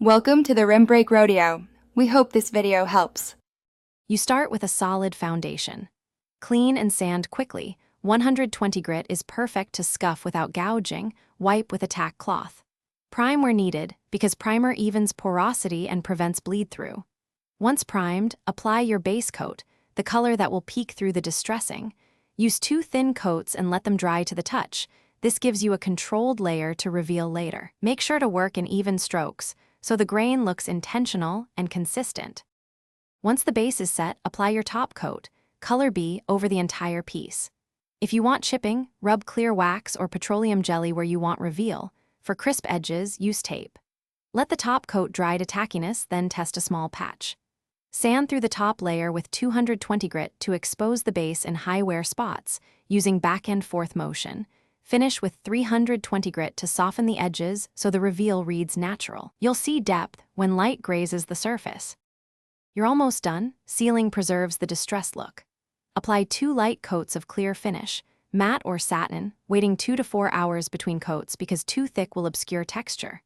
Welcome to the Rim Break Rodeo. We hope this video helps. You start with a solid foundation. Clean and sand quickly. 120 grit is perfect to scuff without gouging. Wipe with a tack cloth. Prime where needed, because primer evens porosity and prevents bleed-through. Once primed, apply your base coat, the color that will peek through the distressing. Use 2 thin coats and let them dry to the touch. This gives you a controlled layer to reveal later. Make sure to work in even strokes, so the grain looks intentional and consistent. Once the base is set, apply your top coat, color B, over the entire piece. If you want chipping, rub clear wax or petroleum jelly where you want reveal. For crisp edges, use tape. Let the top coat dry to tackiness, then test a small patch. Sand through the top layer with 220 grit to expose the base in high wear spots, using back-end fourth motion. Finish with 320 grit to soften the edges so the reveal reads natural. You'll see depth when light grazes the surface. You're almost done. Sealing preserves the distressed look. Apply 2 light coats of clear finish, matte or satin, waiting 2 to 4 hours between coats because too thick will obscure texture.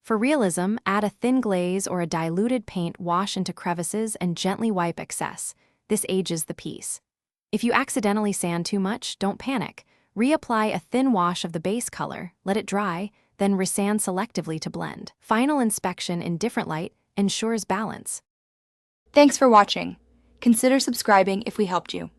For realism, add a thin glaze or a diluted paint wash into crevices and gently wipe excess. This ages the piece. If you accidentally sand too much, don't panic. Reapply a thin wash of the base color, let it dry, then resand selectively to blend. Final inspection in different light ensures balance. Thanks for watching. Consider subscribing if we helped you.